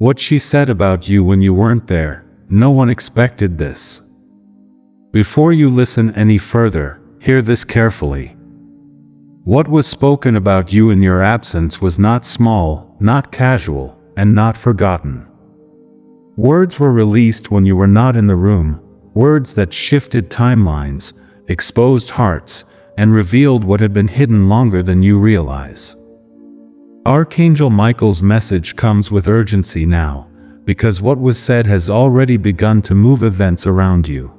What she said about you when you weren't there, no one expected this. Before you listen any further, hear this carefully. What was spoken about you in your absence was not small, not casual, and not forgotten. Words were released when you were not in the room, words that shifted timelines, exposed hearts, and revealed what had been hidden longer than you realize. Archangel Michael's message comes with urgency now, because what was said has already begun to move events around you.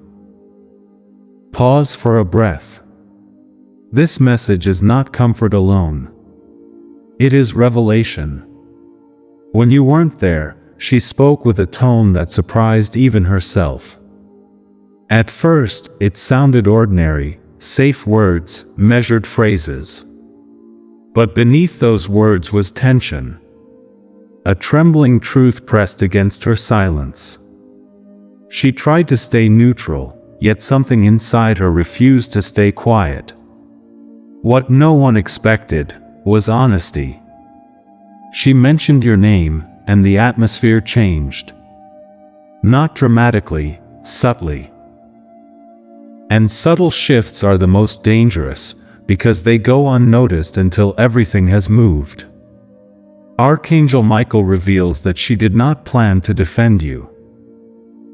Pause for a breath. This message is not comfort alone. It is revelation. When you weren't there, she spoke with a tone that surprised even herself. At first, it sounded ordinary, safe words, measured phrases. But beneath those words was tension. A trembling truth pressed against her silence. She tried to stay neutral, yet something inside her refused to stay quiet. What no one expected was honesty. She mentioned your name, and the atmosphere changed. Not dramatically, subtly. And subtle shifts are the most dangerous, because they go unnoticed until everything has moved. Archangel Michael reveals that she did not plan to defend you.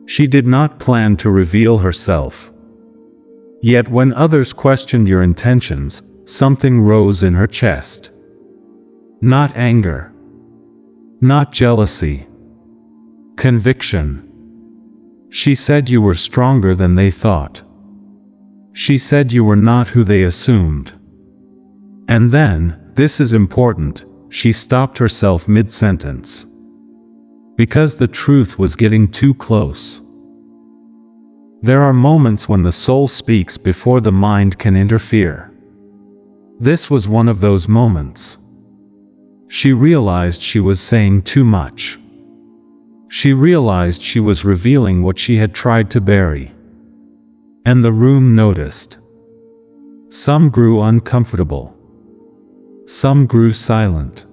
She did not plan to reveal herself. Yet when others questioned your intentions, something rose in her chest. Not anger. Not jealousy. Conviction. She said you were stronger than they thought. She said you were not who they assumed. And then, this is important, she stopped herself mid-sentence. Because the truth was getting too close. There are moments when the soul speaks before the mind can interfere. This was one of those moments. She realized she was saying too much. She realized she was revealing what she had tried to bury. And the room noticed. Some grew uncomfortable. Some grew silent.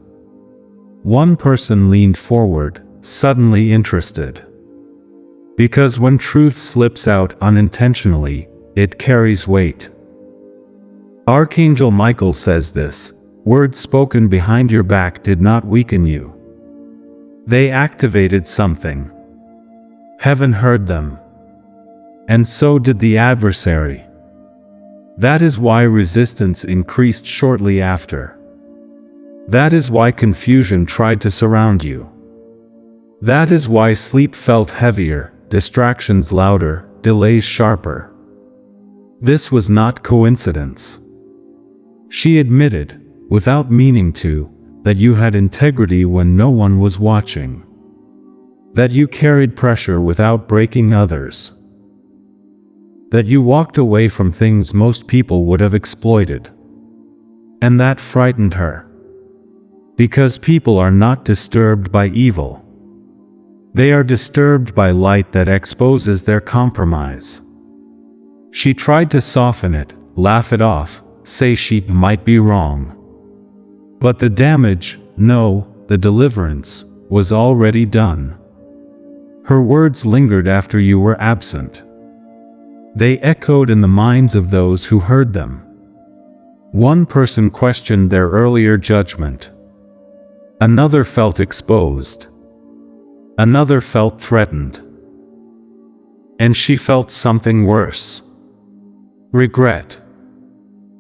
One person leaned forward, suddenly interested. Because when truth slips out unintentionally, it carries weight. Archangel Michael says this: words spoken behind your back did not weaken you. They activated something. Heaven heard them. And so did the adversary. That is why resistance increased shortly after. That is why confusion tried to surround you. That is why sleep felt heavier, distractions louder, delays sharper. This was not coincidence. She admitted, without meaning to, that you had integrity when no one was watching. That you carried pressure without breaking others. That you walked away from things most people would have exploited. And that frightened her. Because people are not disturbed by evil. They are disturbed by light that exposes their compromise. She tried to soften it, laugh it off, say she might be wrong. But the damage, no, the deliverance, was already done. Her words lingered after you were absent. They echoed in the minds of those who heard them. One person questioned their earlier judgment. Another felt exposed. Another felt threatened. And she felt something worse. Regret.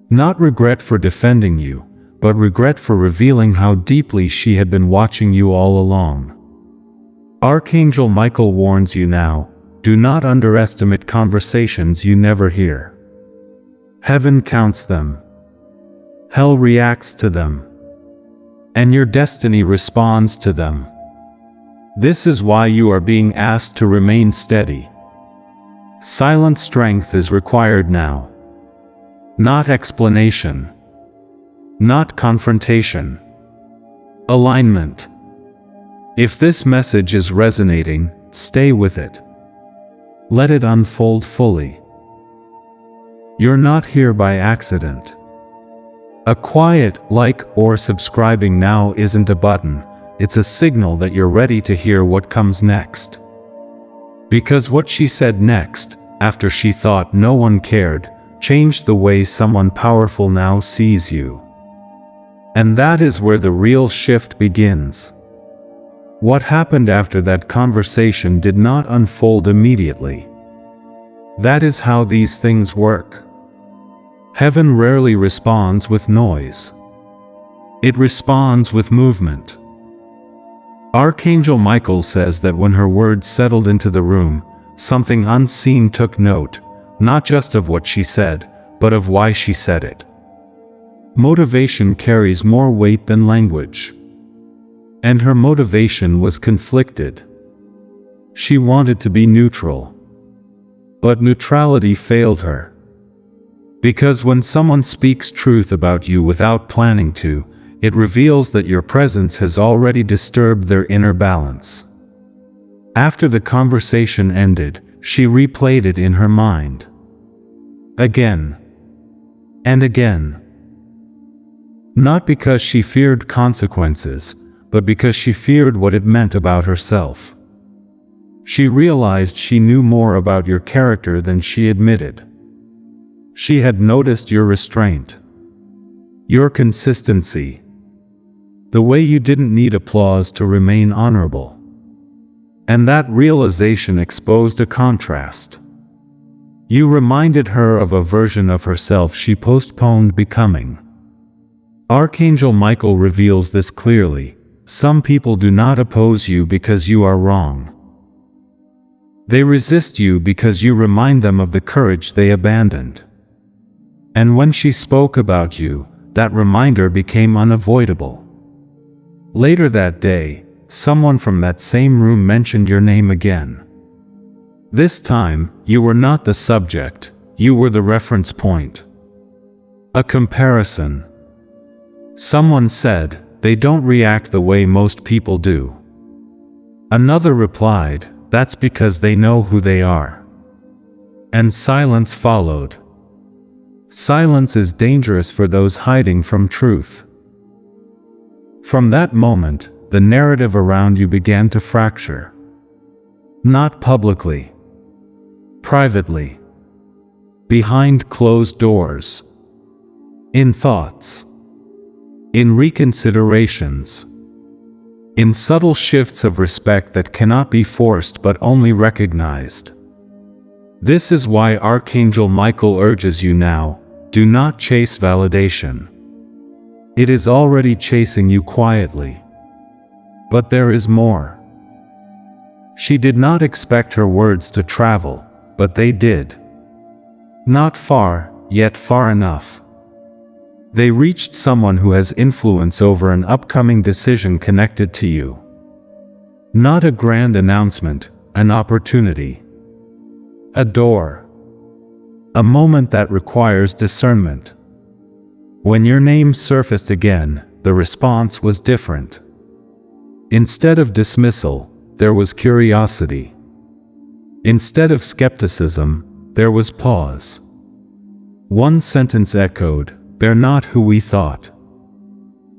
Not regret for defending you, but regret for revealing how deeply she had been watching you all along. Archangel Michael warns you now, do not underestimate conversations you never hear. Heaven counts them. Hell reacts to them. And your destiny responds to them. This is why you are being asked to remain steady. Silent strength is required now. Not explanation. Not confrontation. Alignment. If this message is resonating, stay with it. Let it unfold fully. You're not here by accident. A quiet like or subscribing now isn't a button, it's a signal that you're ready to hear what comes next. Because what she said next, after she thought no one cared, changed the way someone powerful now sees you. And that is where the real shift begins. What happened after that conversation did not unfold immediately. That is how these things work. Heaven rarely responds with noise. It responds with movement. Archangel Michael says that when her words settled into the room, something unseen took note, not just of what she said, but of why she said it. Motivation carries more weight than language. And her motivation was conflicted. She wanted to be neutral. But neutrality failed her. Because when someone speaks truth about you without planning to, it reveals that your presence has already disturbed their inner balance. After the conversation ended, she replayed it in her mind. Again. And again. Not because she feared consequences, but because she feared what it meant about herself. She realized she knew more about your character than she admitted. She had noticed your restraint, your consistency, the way you didn't need applause to remain honorable. And that realization exposed a contrast. You reminded her of a version of herself she postponed becoming. Archangel Michael reveals this clearly. Some people do not oppose you because you are wrong. They resist you because you remind them of the courage they abandoned. And when she spoke about you, that reminder became unavoidable. Later that day, someone from that same room mentioned your name again. This time, you were not the subject, you were the reference point. A comparison. Someone said, "They don't react the way most people do." Another replied, "That's because they know who they are." And silence followed. Silence is dangerous for those hiding from truth. From that moment, the narrative around you began to fracture. Not publicly. Privately. Behind closed doors. In thoughts. In reconsiderations. In subtle shifts of respect that cannot be forced but only recognized. This is why Archangel Michael urges you now, do not chase validation. It is already chasing you quietly. But there is more. She did not expect her words to travel, but they did. Not far, yet far enough. They reached someone who has influence over an upcoming decision connected to you. Not a grand announcement, an opportunity. A door. A moment that requires discernment. When your name surfaced again, the response was different. Instead of dismissal, there was curiosity. Instead of skepticism, there was pause. One sentence echoed, "They're not who we thought."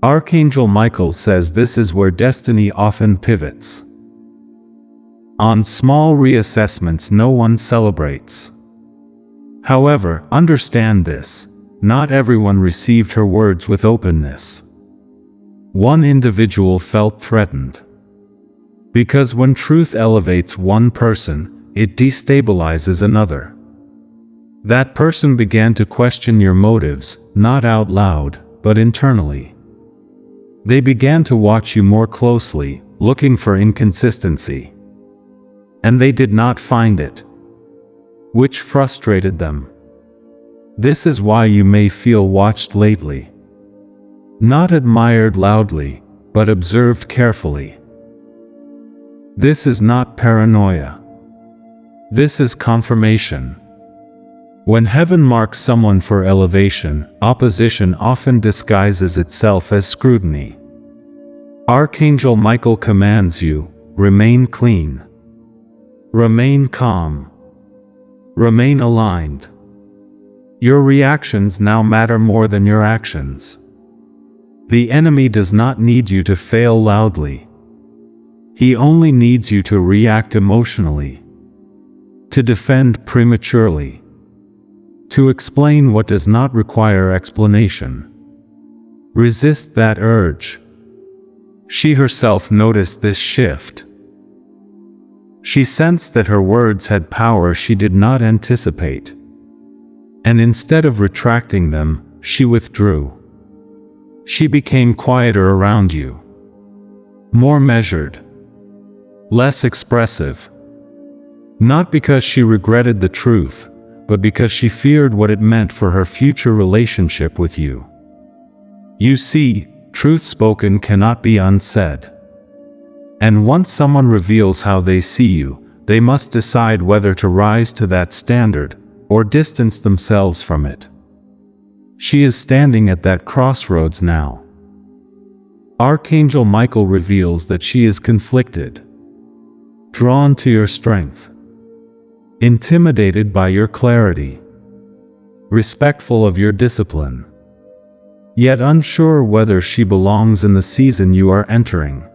Archangel Michael says this is where destiny often pivots. On small reassessments no one celebrates. However, understand this, not everyone received her words with openness. One individual felt threatened. Because when truth elevates one person, it destabilizes another. That person began to question your motives, not out loud, but internally. They began to watch you more closely, looking for inconsistency. And they did not find it, which frustrated them. This is why you may feel watched lately. Not admired loudly, but observed carefully. This is not paranoia. This is confirmation. When heaven marks someone for elevation, opposition often disguises itself as scrutiny. Archangel Michael commands you, remain clean. Remain calm. Remain aligned. Your reactions now matter more than your actions. The enemy does not need you to fail loudly. He only needs you to react emotionally, to defend prematurely, to explain what does not require explanation. Resist that urge. She herself noticed this shift. She sensed that her words had power she did not anticipate. And instead of retracting them, she withdrew. She became quieter around you, more measured, less expressive. Not because she regretted the truth, but because she feared what it meant for her future relationship with you. You see, truth spoken cannot be unsaid. And once someone reveals how they see you, they must decide whether to rise to that standard or distance themselves from it. She is standing at that crossroads now. Archangel Michael reveals that she is conflicted, drawn to your strength, intimidated by your clarity, respectful of your discipline, yet unsure whether she belongs in the season you are entering.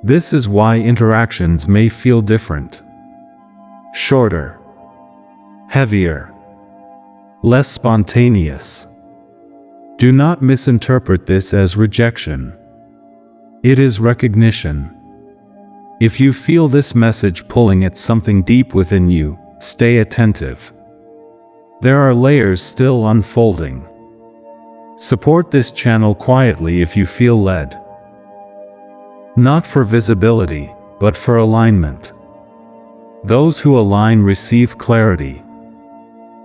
This is why interactions may feel different, shorter, heavier, less spontaneous. Do not misinterpret this as rejection. It is recognition. If you feel this message pulling at something deep within you, stay attentive. There are layers still unfolding. Support this channel quietly if you feel led. Not for visibility, but for alignment. Those who align receive clarity.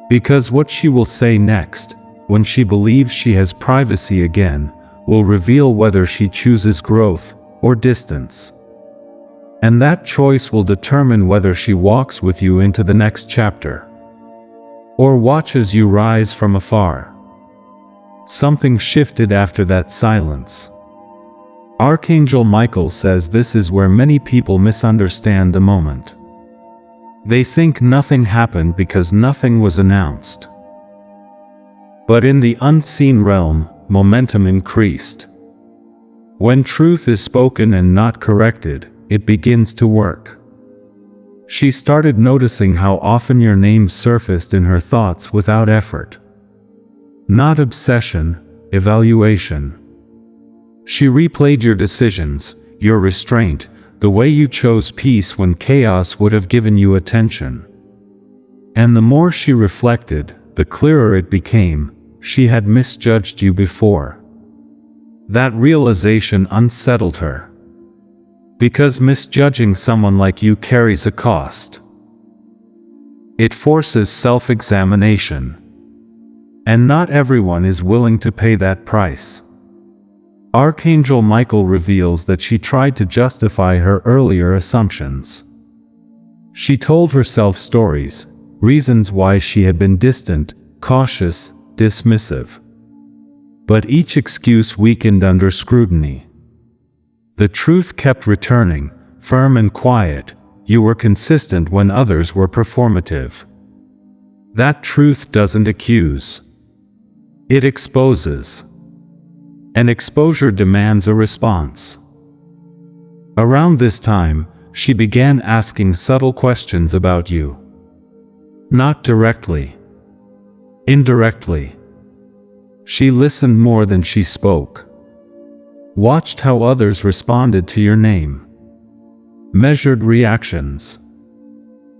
Because what she will say next, when she believes she has privacy again, will reveal whether she chooses growth or distance. And that choice will determine whether she walks with you into the next chapter, or watches you rise from afar. Something shifted after that silence. Archangel Michael says this is where many people misunderstand the moment. They think nothing happened because nothing was announced. But in the unseen realm, momentum increased. When truth is spoken and not corrected, it begins to work. She started noticing how often your name surfaced in her thoughts without effort. Not obsession, evaluation. She replayed your decisions, your restraint, the way you chose peace when chaos would have given you attention. And the more she reflected, the clearer it became, she had misjudged you before. That realization unsettled her. Because misjudging someone like you carries a cost. It forces self-examination. And not everyone is willing to pay that price. Archangel Michael reveals that she tried to justify her earlier assumptions. She told herself stories, reasons why she had been distant, cautious, dismissive. But each excuse weakened under scrutiny. The truth kept returning, firm and quiet. You were consistent when others were performative. That truth doesn't accuse. It exposes. And exposure demands a response. Around this time, she began asking subtle questions about you. Not directly. Indirectly. She listened more than she spoke. Watched how others responded to your name. Measured reactions.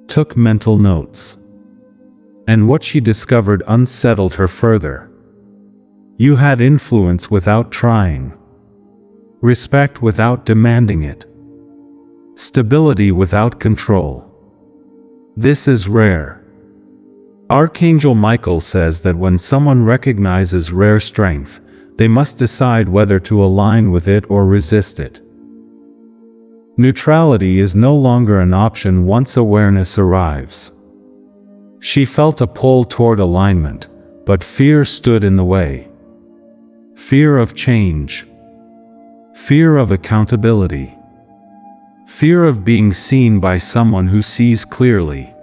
Took mental notes. And what she discovered unsettled her further. You had influence without trying. Respect without demanding it. Stability without control. This is rare. Archangel Michael says that when someone recognizes rare strength, they must decide whether to align with it or resist it. Neutrality is no longer an option once awareness arrives. She felt a pull toward alignment, but fear stood in the way. Fear of change. Fear of accountability. Fear of being seen by someone who sees clearly.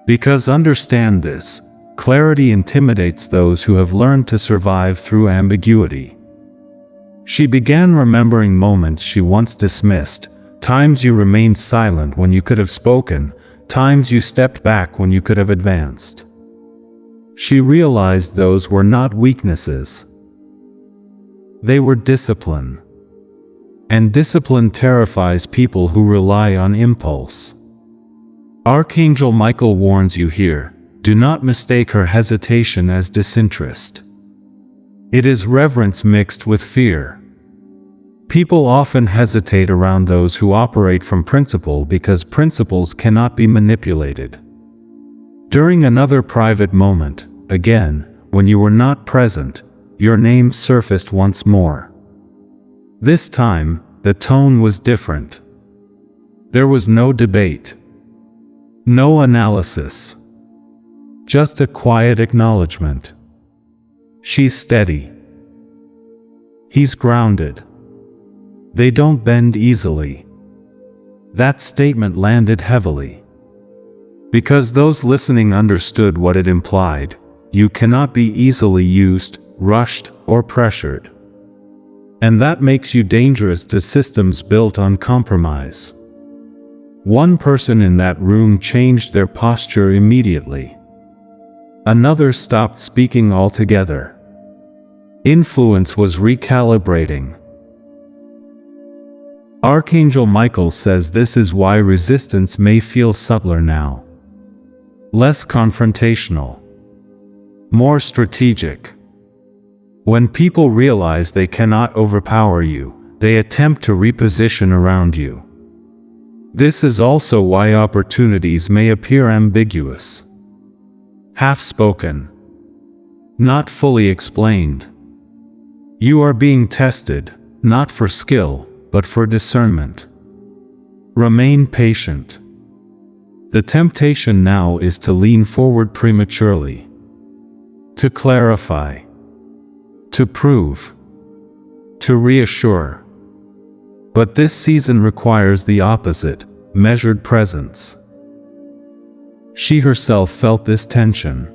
Because understand this, clarity intimidates those who have learned to survive through ambiguity. She began remembering moments she once dismissed, Times you remained silent when you could have spoken, times you stepped back when you could have advanced. She realized those were not weaknesses. They were discipline. And discipline terrifies people who rely on impulse. Archangel Michael warns you here, do not mistake her hesitation as disinterest. It is reverence mixed with fear. People often hesitate around those who operate from principle because principles cannot be manipulated. During another private moment, again, when you were not present, your name surfaced once more. This time, the tone was different. There was no debate. No analysis. Just a quiet acknowledgement. She's steady. He's grounded. They don't bend easily. That statement landed heavily. Because those listening understood what it implied, you cannot be easily used, rushed, or pressured. And that makes you dangerous to systems built on compromise. One person in that room changed their posture immediately. Another stopped speaking altogether. Influence was recalibrating. Archangel Michael says this is why resistance may feel subtler now. Less confrontational. More strategic. When people realize they cannot overpower you, they attempt to reposition around you. This is also why opportunities may appear ambiguous. Half-spoken. Not fully explained. You are being tested, not for skill, but for discernment. Remain patient. The temptation now is to lean forward prematurely. To clarify. To prove. To reassure. But this season requires the opposite, measured presence. She herself felt this tension.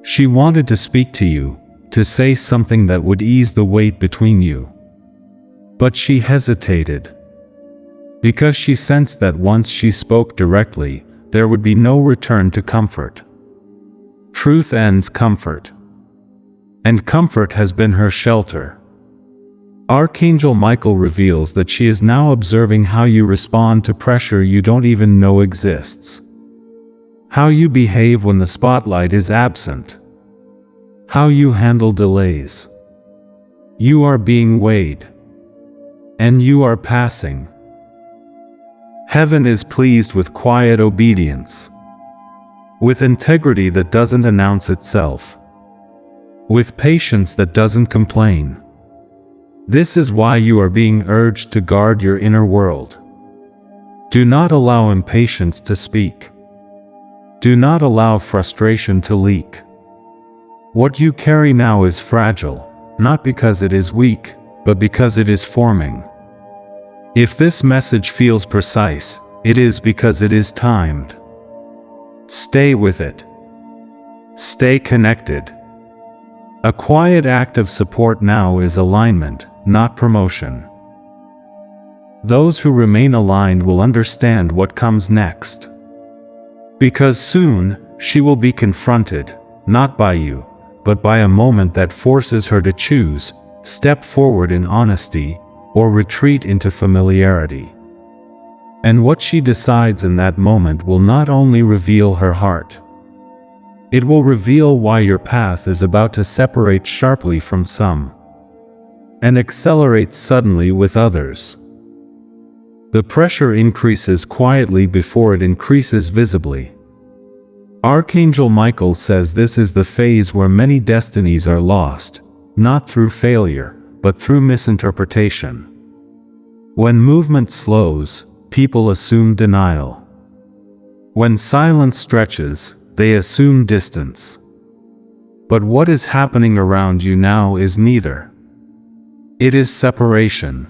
She wanted to speak to you, to say something that would ease the weight between you. But she hesitated. Because she sensed that once she spoke directly, there would be no return to comfort. Truth ends comfort. And comfort has been her shelter. Archangel Michael reveals that she is now observing how you respond to pressure you don't even know exists. How you behave when the spotlight is absent. How you handle delays. You are being weighed. And you are passing. Heaven is pleased with quiet obedience. With integrity that doesn't announce itself. With patience that doesn't complain. This is why you are being urged to guard your inner world. Do not allow impatience to speak. Do not allow frustration to leak. What you carry now is fragile, not because it is weak, but because it is forming. If this message feels precise, it is because it is timed. Stay with it. Stay connected. A quiet act of support now is alignment, not promotion. Those who remain aligned will understand what comes next. Because soon, she will be confronted, not by you, but by a moment that forces her to choose, step forward in honesty, or retreat into familiarity. And what she decides in that moment will not only reveal her heart. It will reveal why your path is about to separate sharply from some, and accelerate suddenly with others. The pressure increases quietly before it increases visibly. Archangel Michael says this is the phase where many destinies are lost, not through failure, but through misinterpretation. When movement slows, people assume denial. When silence stretches, they assume distance. But what is happening around you now is neither. It is separation.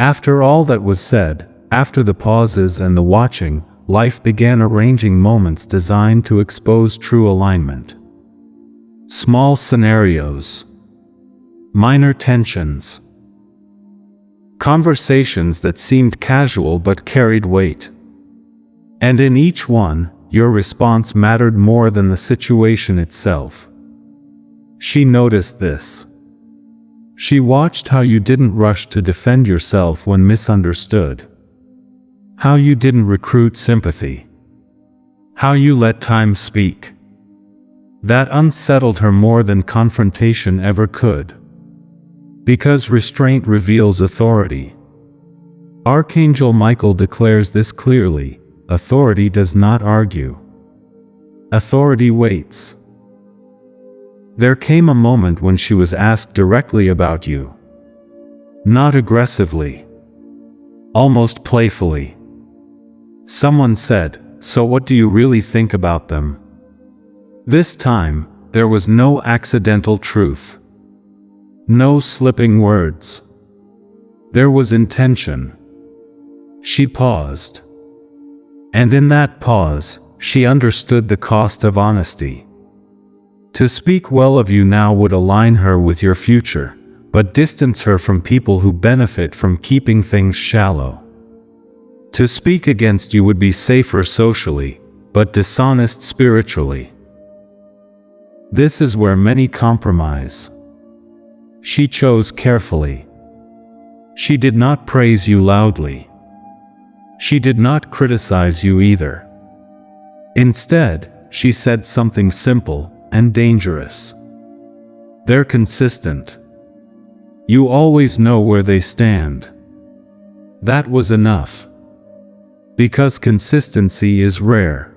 After all that was said, after the pauses and the watching, life began arranging moments designed to expose true alignment. Small scenarios. Minor tensions. Conversations that seemed casual but carried weight. And in each one, your response mattered more than the situation itself. She noticed this. She watched how you didn't rush to defend yourself when misunderstood. How you didn't recruit sympathy. How you let time speak. That unsettled her more than confrontation ever could. Because restraint reveals authority. Archangel Michael declares this clearly: authority does not argue. Authority waits. There came a moment when she was asked directly about you. Not aggressively. Almost playfully. Someone said, "So what do you really think about them?" This time, there was no accidental truth. No slipping words. There was intention. She paused. And in that pause, she understood the cost of honesty. To speak well of you now would align her with your future, but distance her from people who benefit from keeping things shallow. To speak against you would be safer socially, but dishonest spiritually. This is where many compromise. She chose carefully. She did not praise you loudly. She did not criticize you either. Instead, she said something simple and dangerous. They're consistent. You always know where they stand. That was enough. Because consistency is rare.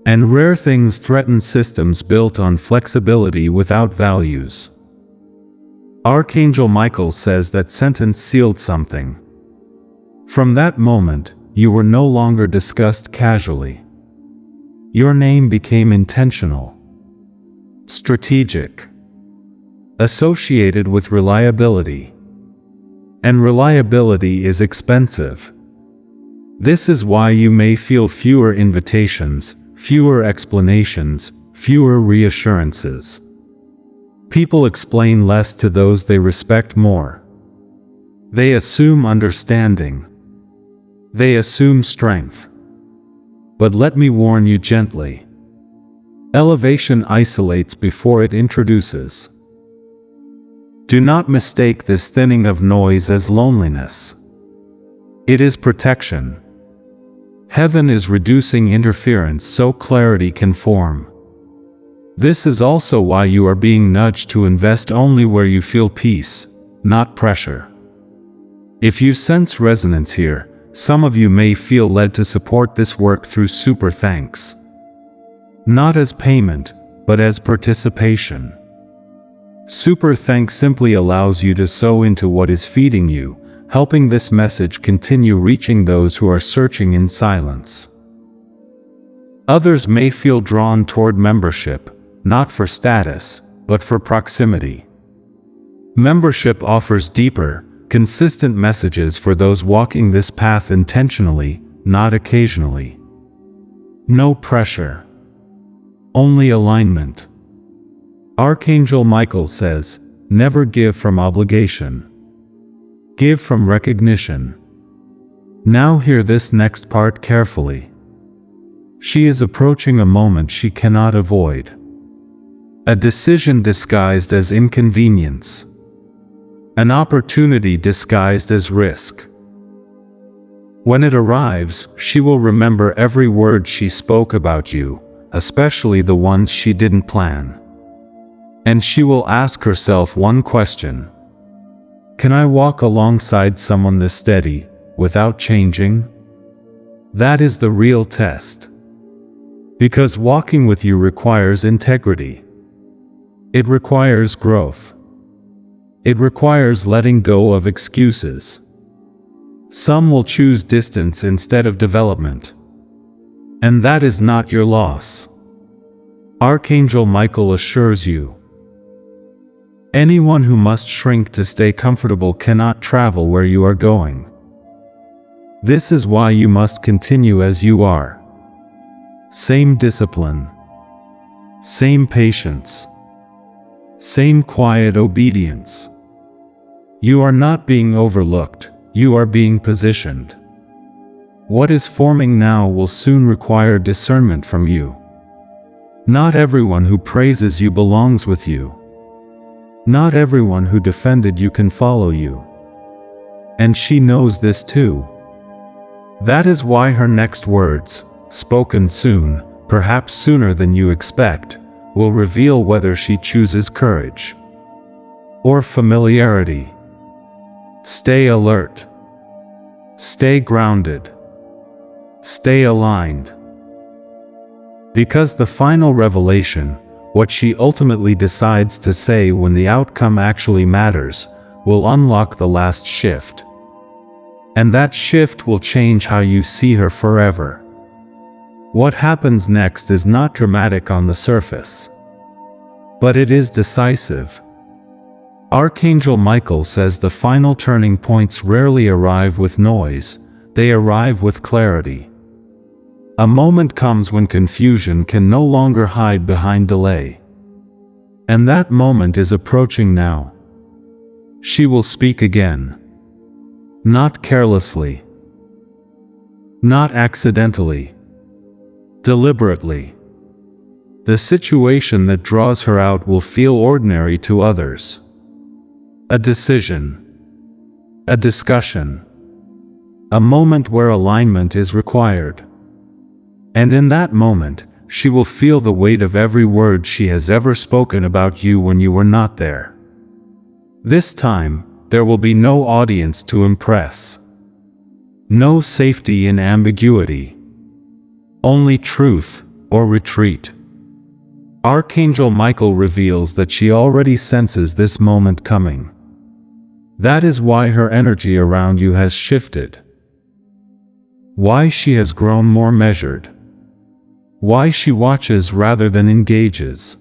And rare things threaten systems built on flexibility without values. Archangel Michael says that sentence sealed something. From that moment, you were no longer discussed casually. Your name became intentional. Strategic. Associated with reliability. And reliability is expensive. This is why you may feel fewer invitations, fewer explanations, fewer reassurances. People explain less to those they respect more. They assume understanding. They assume strength. But let me warn you gently. Elevation isolates before it introduces. Do not mistake this thinning of noise as loneliness. It is protection. Heaven is reducing interference so clarity can form. This is also why you are being nudged to invest only where you feel peace, not pressure. If you sense resonance here, some of you may feel led to support this work through super thanks. Not as payment, but as participation. Super thanks simply allows you to sow into what is feeding you, helping this message continue reaching those who are searching in silence. Others may feel drawn toward membership, not for status, but for proximity. Membership offers deeper, consistent messages for those walking this path intentionally, not occasionally. No pressure. Only alignment. Archangel Michael says, never give from obligation. Give from recognition. Now hear this next part carefully. She is approaching a moment she cannot avoid. A decision disguised as inconvenience. An opportunity disguised as risk. When it arrives, she will remember every word she spoke about you, especially the ones she didn't plan. And she will ask herself one question. Can I walk alongside someone this steady, without changing? That is the real test. Because walking with you requires integrity. It requires growth. It requires letting go of excuses. Some will choose distance instead of development. And that is not your loss. Archangel Michael assures you. Anyone who must shrink to stay comfortable cannot travel where you are going. This is why you must continue as you are. Same discipline. Same patience. Same quiet obedience. You are not being overlooked, you are being positioned. What is forming now will soon require discernment from you. Not everyone who praises you belongs with you. Not everyone who defended you can follow you. And she knows this too. That is why her next words, spoken soon, perhaps sooner than you expect, will reveal whether she chooses courage or familiarity. Stay alert. Stay grounded. Stay aligned. Because the final revelation, what she ultimately decides to say when the outcome actually matters, will unlock the last shift. And that shift will change how you see her forever. What happens next is not dramatic on the surface, but it is decisive. Archangel Michael says the final turning points rarely arrive with noise, they arrive with clarity. A moment comes when confusion can no longer hide behind delay. And that moment is approaching now. She will speak again. Not carelessly. Not accidentally. Deliberately. The situation that draws her out will feel ordinary to others. A decision. A discussion. A moment where alignment is required. And in that moment, she will feel the weight of every word she has ever spoken about you when you were not there. This time, there will be no audience to impress. No safety in ambiguity. Only truth or retreat. Archangel Michael reveals that she already senses this moment coming. That is why her energy around you has shifted. Why she has grown more measured. Why she watches rather than engages.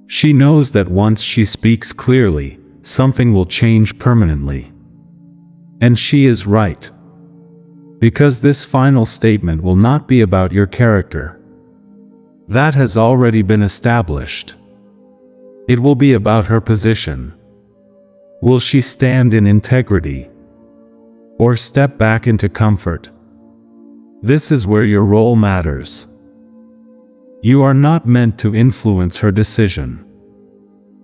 She knows that once she speaks clearly, something will change permanently. And she is right. Because this final statement will not be about your character. That has already been established. It will be about her position. Will she stand in integrity? Or step back into comfort? This is where your role matters. You are not meant to influence her decision.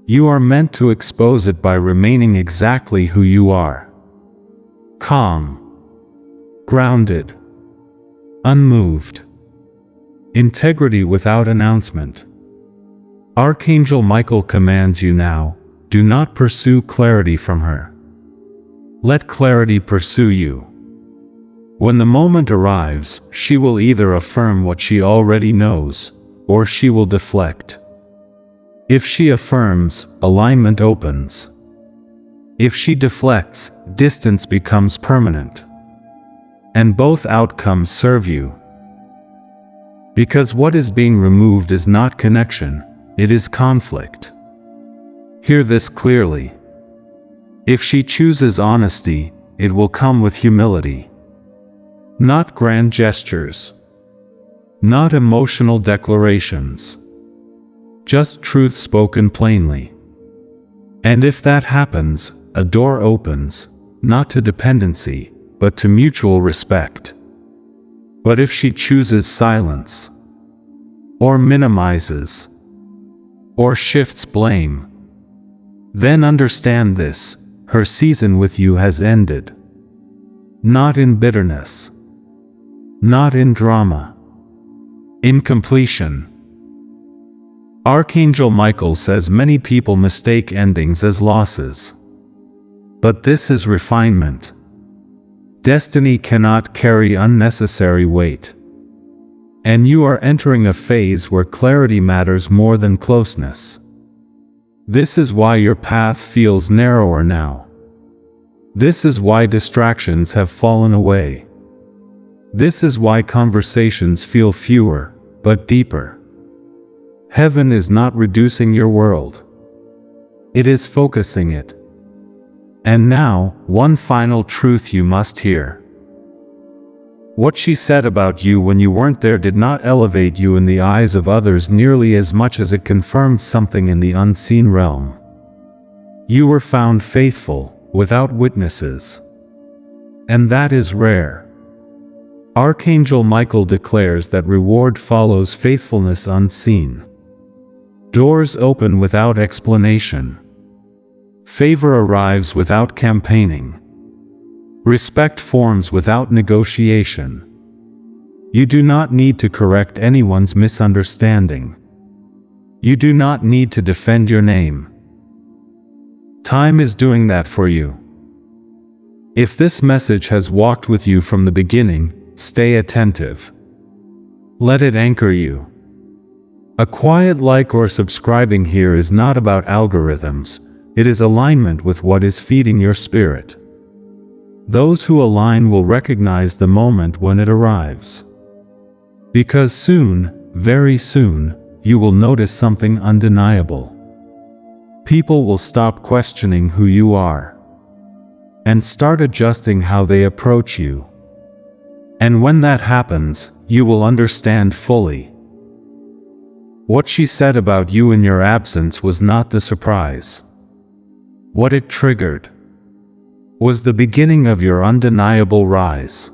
You are meant to expose it by remaining exactly who you are. Calm. Grounded. Unmoved. Integrity without announcement. Archangel Michael commands you now, do not pursue clarity from her. Let clarity pursue you. When the moment arrives, she will either affirm what she already knows, or she will deflect. If she affirms, alignment opens. If she deflects, distance becomes permanent. And both outcomes serve you. Because what is being removed is not connection, it is conflict. Hear this clearly. If she chooses honesty, it will come with humility. Not grand gestures. Not emotional declarations. Just truth spoken plainly. And if that happens, a door opens, not to dependency, but to mutual respect. But if she chooses silence, or minimizes, or shifts blame, then understand this, her season with you has ended. Not in bitterness. Not in drama. In completion. Archangel Michael says many people mistake endings as losses. But this is refinement. Destiny cannot carry unnecessary weight. And you are entering a phase where clarity matters more than closeness. This is why your path feels narrower now. This is why distractions have fallen away. This is why conversations feel fewer, but deeper. Heaven is not reducing your world. It is focusing it. And now, one final truth you must hear. What she said about you when you weren't there did not elevate you in the eyes of others nearly as much as it confirmed something in the unseen realm. You were found faithful, without witnesses. And that is rare. Archangel Michael declares that reward follows faithfulness unseen. Doors open without explanation. Favor arrives without campaigning. Respect forms without negotiation. You do not need to correct anyone's misunderstanding. You do not need to defend your name. Time is doing that for you. If this message has walked with you from the beginning, stay attentive. Let it anchor you. A quiet like or subscribing here is not about algorithms, it is alignment with what is feeding your spirit. Those who align will recognize the moment when it arrives. Because soon, very soon, you will notice something undeniable. People will stop questioning who you are and start adjusting how they approach you. And when that happens, you will understand fully. What she said about you in your absence was not the surprise. What it triggered was the beginning of your undeniable rise.